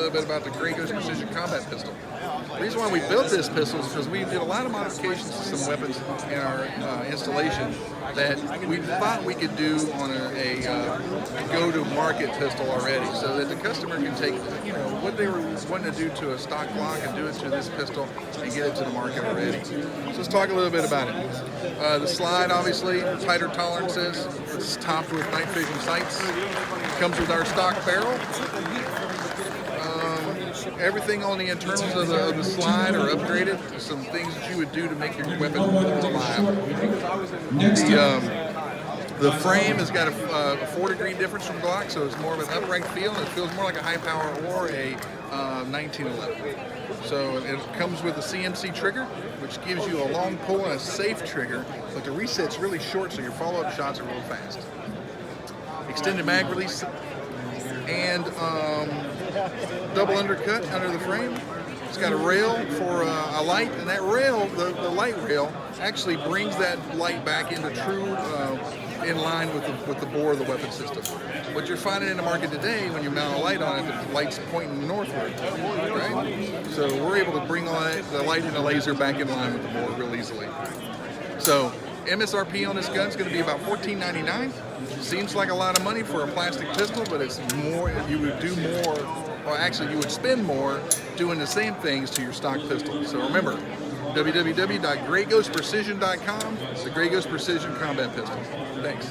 little bit about the Grey Ghost Precision Combat Pistol. The reason why we built this pistol is because we did a lot of modifications to some weapons in our installation that we thought we could do on a go-to-market pistol already, so that the customer can take, you know, what they were wanting to do to a stock block and do it to this pistol and get it to the market already. So let's talk a little bit about it. The slide, obviously, tighter tolerances. It's topped with night vision sights. It comes with our stock barrel. Everything on the internals of the slide are upgraded. Some things that you would do to make your weapon more reliable. The frame has got a 4-degree difference from Glock, so it's more of an upright feel, and it feels more like a high power or a 1911. So it comes with a CMC trigger, which gives you a long pull and a safe trigger, but the reset's really short, so your follow-up shots are real fast. Extended mag release and double undercut under the frame. It's got a rail for a light, and that rail, the light rail, actually brings that light back into true in line with the bore of the weapon system. What you're finding in the market today, when you mount a light on it, the light's pointing northward, right? So we're able to bring the light and the laser back in line with the bore real easily. So MSRP on this gun is going to be about $14.99. Seems like a lot of money for a plastic pistol, but it's more. You would do more, or actually you would spend more doing the same things to your stock pistol. So remember, www.greyghostprecision.com, the Grey Ghost Precision Combat Pistol. Thanks.